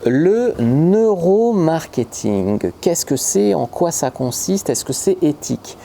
Le neuromarketing, qu'est-ce que c'est? En quoi ça consiste? Est-ce que c'est éthique?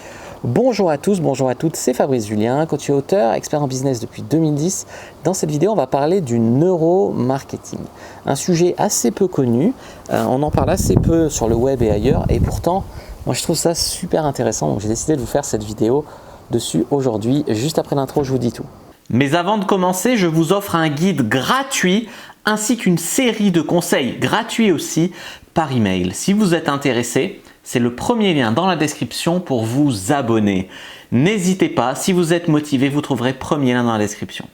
Bonjour à tous, bonjour à toutes, c'est Fabrice Julien, coach et auteur, expert en business depuis 2010. Dans cette vidéo, on va parler du neuromarketing. Un sujet assez peu connu, on en parle assez peu sur le web et ailleurs, et pourtant, moi je trouve ça super intéressant, donc j'ai décidé de vous faire cette vidéo dessus aujourd'hui. Juste après l'intro, je vous dis tout. Mais avant de commencer, je vous offre un guide gratuit ainsi qu'une série de conseils gratuits aussi par email. Si vous êtes intéressé, c'est le premier lien dans la description pour vous abonner. N'hésitez pas, si vous êtes motivé, vous trouverez le premier lien dans la description.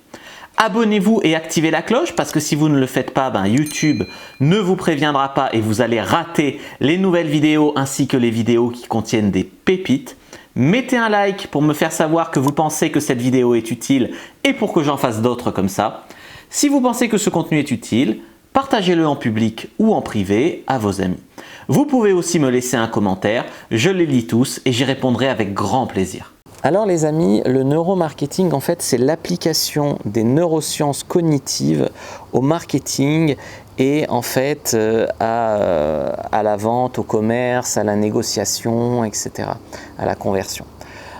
Abonnez-vous et activez la cloche parce que si vous ne le faites pas, YouTube ne vous préviendra pas et vous allez rater les nouvelles vidéos ainsi que les vidéos qui contiennent des pépites. Mettez un like pour me faire savoir que vous pensez que cette vidéo est utile et pour que j'en fasse d'autres comme ça. Si vous pensez que ce contenu est utile, partagez-le en public ou en privé à vos amis. Vous pouvez aussi me laisser un commentaire, je les lis tous et j'y répondrai avec grand plaisir. Alors les amis, le neuromarketing en fait c'est l'application des neurosciences cognitives au marketing et en fait à la vente, au commerce, à la négociation, etc., à la conversion.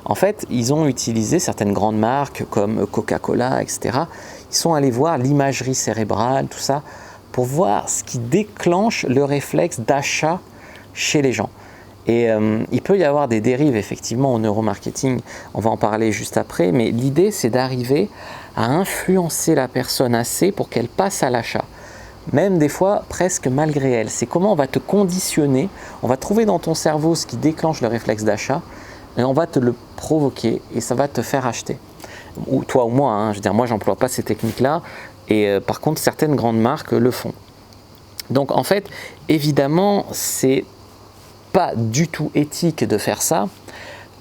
En fait, ils ont utilisé certaines grandes marques comme Coca-Cola, etc. Ils sont allés voir l'imagerie cérébrale, tout ça, pour voir ce qui déclenche le réflexe d'achat chez les gens. Et il peut y avoir des dérives effectivement au neuromarketing, on va en parler juste après, mais l'idée c'est d'arriver à influencer la personne assez pour qu'elle passe à l'achat. Même des fois presque malgré elle. C'est comment on va te conditionner, on va trouver dans ton cerveau ce qui déclenche le réflexe d'achat et on va te le provoquer et ça va te faire acheter. Ou toi ou moi, hein, je veux dire, moi j'emploie pas ces techniques-là et par contre certaines grandes marques le font. Donc en fait, évidemment, c'est pas du tout éthique de faire ça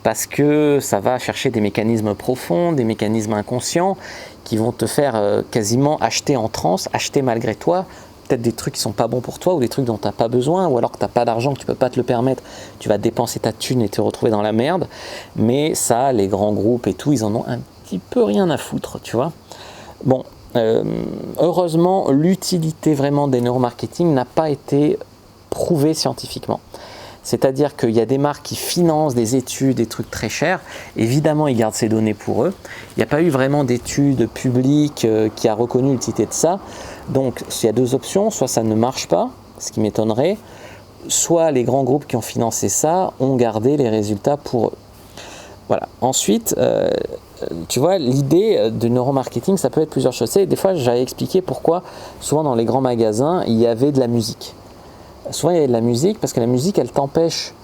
parce que ça va chercher des mécanismes profonds, des mécanismes inconscients qui vont te faire quasiment acheter en transe, acheter malgré toi, peut-être des trucs qui sont pas bons pour toi ou des trucs dont tu n'as pas besoin ou alors que tu n'as pas d'argent, que tu peux pas te le permettre, tu vas dépenser ta thune et te retrouver dans la merde. Mais ça, les grands groupes et tout, ils en ont un petit peu rien à foutre, tu vois. Bon, heureusement, l'utilité vraiment des neuromarketing n'a pas été prouvée scientifiquement. C'est-à-dire qu'il y a des marques qui financent des études, des trucs très chers. Évidemment, ils gardent ces données pour eux. Il n'y a pas eu vraiment d'études publiques qui a reconnu l'utilité de ça. Donc, il y a deux options. Soit ça ne marche pas, ce qui m'étonnerait. Soit les grands groupes qui ont financé ça ont gardé les résultats pour eux. Voilà. Ensuite, tu vois, l'idée du neuromarketing, ça peut être plusieurs choses. Des fois, j'avais expliqué pourquoi, souvent dans les grands magasins, il y avait de la musique. Souvent il y a de la musique parce que la musique elle t'empêche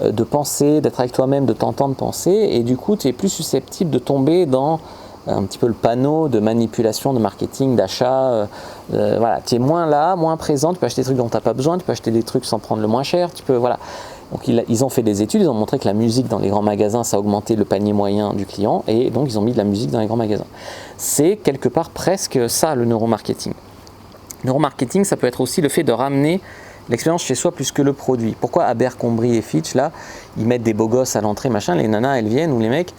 de penser, d'être avec toi-même, de t'entendre penser et du coup tu es plus susceptible de tomber dans un petit peu le panneau de manipulation, de marketing, d'achat. Voilà, tu es moins là, moins présent, tu peux acheter des trucs dont tu n'as pas besoin, tu peux acheter des trucs sans prendre le moins cher, tu peux, voilà. Donc ils ont fait des études, ils ont montré que la musique dans les grands magasins ça a augmenté le panier moyen du client et donc ils ont mis de la musique dans les grands magasins. C'est quelque part presque ça le neuromarketing. Le neuromarketing ça peut être aussi le fait de ramener l'expérience chez soi plus que le produit. Pourquoi Abercrombie et Fitch, là, ils mettent des beaux gosses à l'entrée, machin, les nanas, elles viennent, ou les mecs,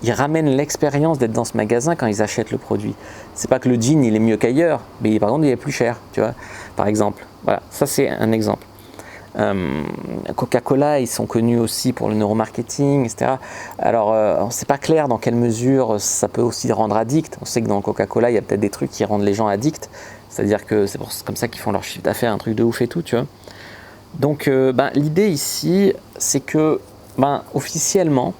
ils ramènent l'expérience d'être dans ce magasin quand ils achètent le produit. C'est pas que le jean, il est mieux qu'ailleurs, mais par contre, il est plus cher, tu vois, par exemple. Voilà, ça c'est un exemple. Coca-Cola, ils sont connus aussi pour le neuromarketing, etc. Alors, c'est pas clair dans quelle mesure ça peut aussi rendre addict. On sait que dans Coca-Cola, il y a peut-être des trucs qui rendent les gens addicts. C'est-à-dire que c'est comme ça qu'ils font leur chiffre d'affaires, un truc de ouf et tout, tu vois. Donc, l'idée ici, c'est que, officiellement,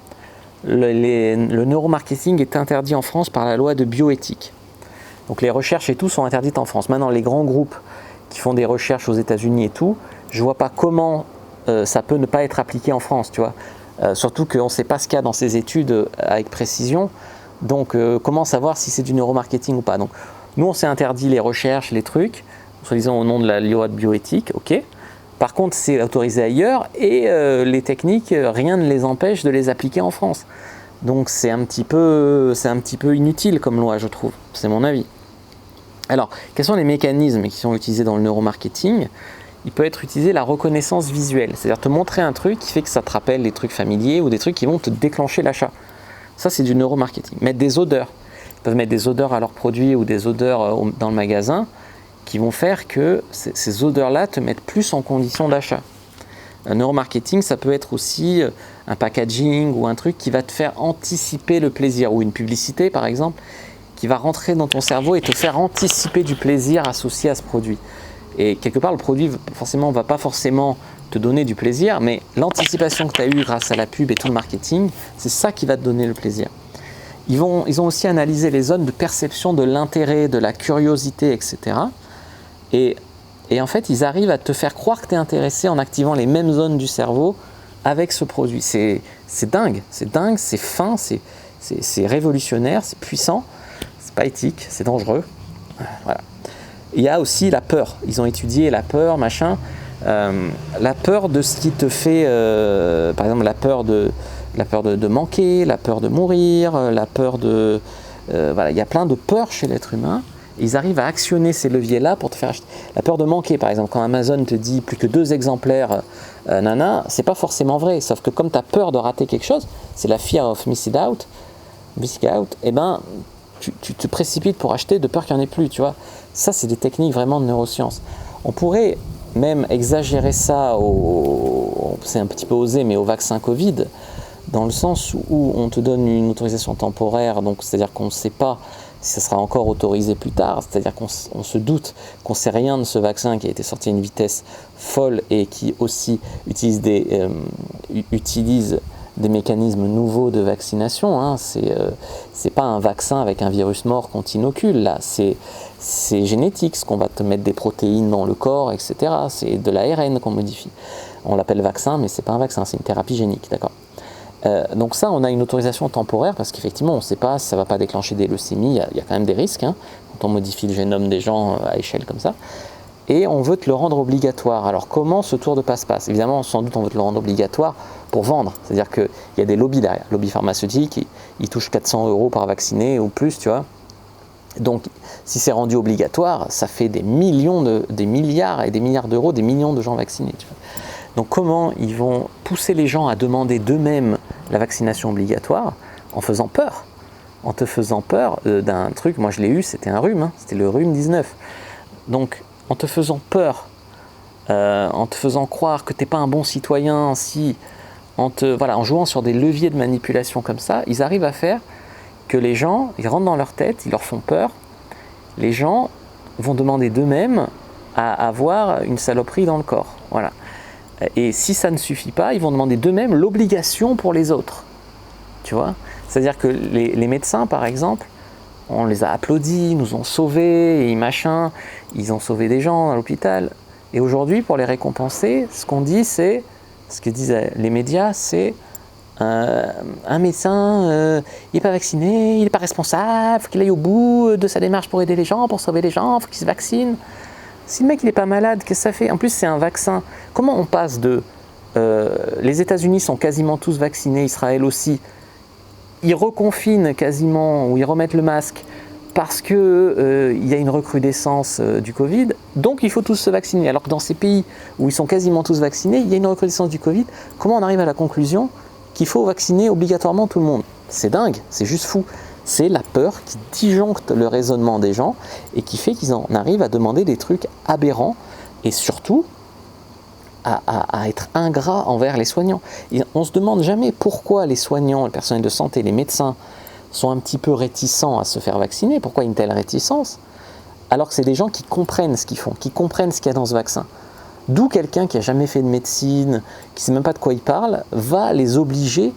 le neuromarketing est interdit en France par la loi de bioéthique. Donc, les recherches et tout sont interdites en France. Maintenant, les grands groupes qui font des recherches aux États-Unis et tout, je vois pas comment ça peut ne pas être appliqué en France, tu vois. Surtout qu'on ne sait pas ce qu'il y a dans ces études avec précision. Donc, comment savoir si c'est du neuromarketing ou pas? Donc, nous, on s'est interdit les recherches, les trucs, soi-disant au nom de la loi de bioéthique, ok. Par contre, c'est autorisé ailleurs et les techniques, rien ne les empêche de les appliquer en France. Donc, c'est un petit peu inutile comme loi, je trouve. C'est mon avis. Alors, quels sont les mécanismes qui sont utilisés dans le neuromarketing? Il peut être utilisé la reconnaissance visuelle, c'est-à-dire te montrer un truc qui fait que ça te rappelle des trucs familiers ou des trucs qui vont te déclencher l'achat. Ça, c'est du neuromarketing. Mettre des odeurs. Ils peuvent mettre des odeurs à leurs produits ou des odeurs dans le magasin qui vont faire que ces odeurs-là te mettent plus en condition d'achat. Un neuromarketing, ça peut être aussi un packaging ou un truc qui va te faire anticiper le plaisir, ou une publicité par exemple, qui va rentrer dans ton cerveau et te faire anticiper du plaisir associé à ce produit. Et quelque part, le produit forcément va pas forcément te donner du plaisir, mais l'anticipation que tu as eue grâce à la pub et tout le marketing, c'est ça qui va te donner le plaisir. Ils ont aussi analysé les zones de perception de l'intérêt, de la curiosité, etc. Et en fait, ils arrivent à te faire croire que tu es intéressé en activant les mêmes zones du cerveau avec ce produit. C'est dingue, c'est fin, c'est révolutionnaire, c'est puissant, c'est pas éthique, c'est dangereux. Voilà. Il y a aussi la peur. Ils ont étudié la peur, machin. La peur de ce qui te fait, par exemple, la peur de manquer, la peur de mourir, la peur de... voilà, il y a plein de peurs chez l'être humain. Ils arrivent à actionner ces leviers-là pour te faire acheter. La peur de manquer, par exemple, quand Amazon te dit plus que 2 exemplaires, c'est pas forcément vrai. Sauf que comme tu as peur de rater quelque chose, c'est la fear of missing out, et ben, tu te précipites pour acheter de peur qu'il n'y en ait plus, tu vois. Ça, c'est des techniques vraiment de neurosciences. On pourrait même exagérer ça, c'est un petit peu osé, mais au vaccin Covid, dans le sens où on te donne une autorisation temporaire, donc c'est-à-dire qu'on ne sait pas si ça sera encore autorisé plus tard, c'est-à-dire qu'on se doute qu'on ne sait rien de ce vaccin qui a été sorti à une vitesse folle et qui aussi utilise des mécanismes nouveaux de vaccination. Hein. C'est pas un vaccin avec un virus mort qu'on t'inocule, là, c'est génétique, ce qu'on va te mettre des protéines dans le corps, etc. C'est de l'ARN qu'on modifie. On l'appelle vaccin, mais c'est pas un vaccin, c'est une thérapie génique, d'accord. Donc ça, on a une autorisation temporaire parce qu'effectivement, on ne sait pas si ça ne va pas déclencher des leucémies, il y a quand même des risques hein, quand on modifie le génome des gens à échelle comme ça. Et on veut te le rendre obligatoire. Alors comment ce tour de passe-passe? Évidemment, sans doute on veut te le rendre obligatoire pour vendre. C'est-à-dire qu'il y a des lobbies derrière. Lobby pharmaceutique, ils touchent 400 € par vacciné ou plus, tu vois. Donc si c'est rendu obligatoire, ça fait des milliards et des milliards d'euros, des millions de gens vaccinés, tu vois. Donc comment ils vont pousser les gens à demander d'eux-mêmes la vaccination obligatoire en faisant peur, en te faisant peur d'un truc, moi je l'ai eu, c'était un rhume, hein, c'était le rhume 19. Donc en te faisant peur, en te faisant croire que tu n'es pas un bon citoyen, en jouant sur des leviers de manipulation comme ça, ils arrivent à faire que les gens, ils rentrent dans leur tête, ils leur font peur, les gens vont demander d'eux-mêmes à avoir une saloperie dans le corps, voilà. Et si ça ne suffit pas, ils vont demander d'eux-mêmes l'obligation pour les autres. Tu vois? C'est-à-dire que les médecins, par exemple, on les a applaudis, ils nous ont sauvés, et machin, ils ont sauvé des gens à l'hôpital. Et aujourd'hui, pour les récompenser, ce qu'on dit, c'est, ce que disent les médias, c'est un médecin, il n'est pas vacciné, il n'est pas responsable, il faut qu'il aille au bout de sa démarche pour aider les gens, pour sauver les gens, il faut qu'il se vaccine. Si le mec il n'est pas malade, qu'est-ce que ça fait? En plus c'est un vaccin. Comment on passe de les États-Unis sont quasiment tous vaccinés, Israël aussi, ils reconfinent quasiment ou ils remettent le masque parce que il y a une recrudescence du Covid, donc il faut tous se vacciner. Alors que dans ces pays où ils sont quasiment tous vaccinés, il y a une recrudescence du Covid. Comment on arrive à la conclusion qu'il faut vacciner obligatoirement tout le monde? C'est dingue, c'est juste fou. C'est la peur qui disjoncte le raisonnement des gens et qui fait qu'ils en arrivent à demander des trucs aberrants et surtout à être ingrats envers les soignants. Et on ne se demande jamais pourquoi les soignants, le personnel de santé, les médecins sont un petit peu réticents à se faire vacciner. Pourquoi une telle réticence? Alors que c'est des gens qui comprennent ce qu'ils font, qui comprennent ce qu'il y a dans ce vaccin. D'où quelqu'un qui n'a jamais fait de médecine, qui ne sait même pas de quoi il parle, va les obliger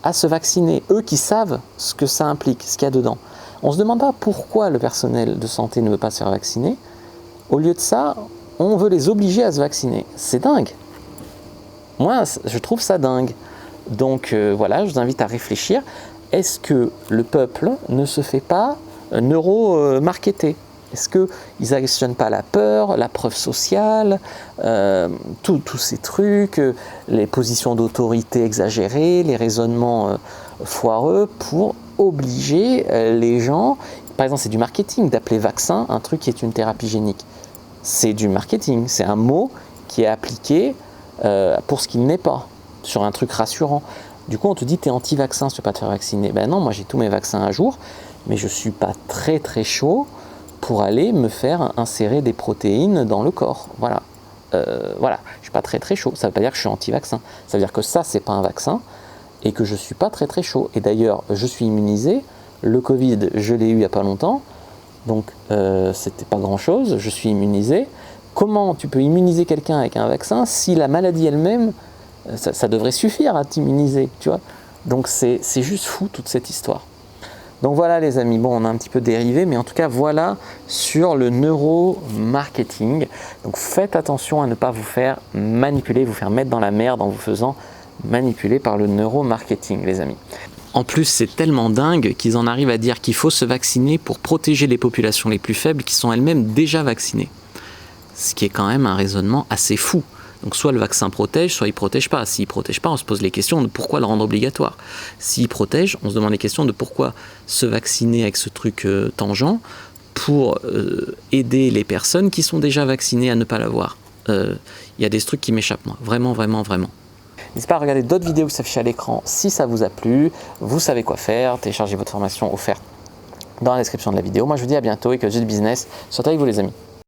à se vacciner, eux qui savent ce que ça implique, ce qu'il y a dedans. On ne se demande pas pourquoi le personnel de santé ne veut pas se faire vacciner. Au lieu de ça, on veut les obliger à se vacciner. C'est dingue. Moi, je trouve ça dingue. Donc voilà, je vous invite à réfléchir. Est-ce que le peuple ne se fait pas neuro-marketer? Est-ce qu'ils n'additionnent pas la peur, la preuve sociale, tous ces trucs, les positions d'autorité exagérées, les raisonnements foireux pour obliger les gens. Par exemple, c'est du marketing d'appeler vaccin un truc qui est une thérapie génique. C'est du marketing, c'est un mot qui est appliqué pour ce qu'il n'est pas, sur un truc rassurant. Du coup, on te dit tu es anti-vaccin si tu ne veux pas te faire vacciner. Ben non, moi j'ai tous mes vaccins à jour, mais je ne suis pas très très chaud pour aller me faire insérer des protéines dans le corps. Voilà. Voilà, je suis pas très chaud. Ça veut pas dire que je suis anti-vaccin. Ça veut dire que ça, c'est pas un vaccin et que je suis pas très chaud. Et d'ailleurs, je suis immunisé. Le Covid, je l'ai eu il y a pas longtemps, donc c'était pas grand-chose. Je suis immunisé. Comment tu peux immuniser quelqu'un avec un vaccin si la maladie elle-même, ça devrait suffire à t'immuniser, tu vois? Donc c'est juste fou toute cette histoire. Donc voilà les amis, bon on a un petit peu dérivé, mais en tout cas voilà sur le neuromarketing. Donc faites attention à ne pas vous faire manipuler, vous faire mettre dans la merde en vous faisant manipuler par le neuromarketing les amis. En plus c'est tellement dingue qu'ils en arrivent à dire qu'il faut se vacciner pour protéger les populations les plus faibles qui sont elles-mêmes déjà vaccinées. Ce qui est quand même un raisonnement assez fou. Donc soit le vaccin protège, soit il ne protège pas. S'il ne protège pas, on se pose les questions de pourquoi le rendre obligatoire. S'il protège, on se demande les questions de pourquoi se vacciner avec ce truc tangent pour aider les personnes qui sont déjà vaccinées à ne pas l'avoir. Il y a des trucs qui m'échappent moi, vraiment. N'hésitez pas à regarder d'autres vidéos qui s'affichent à l'écran si ça vous a plu. Vous savez quoi faire, téléchargez votre formation offerte dans la description de la vidéo. Moi je vous dis à bientôt et que j'ai du business. Surtout avec vous les amis.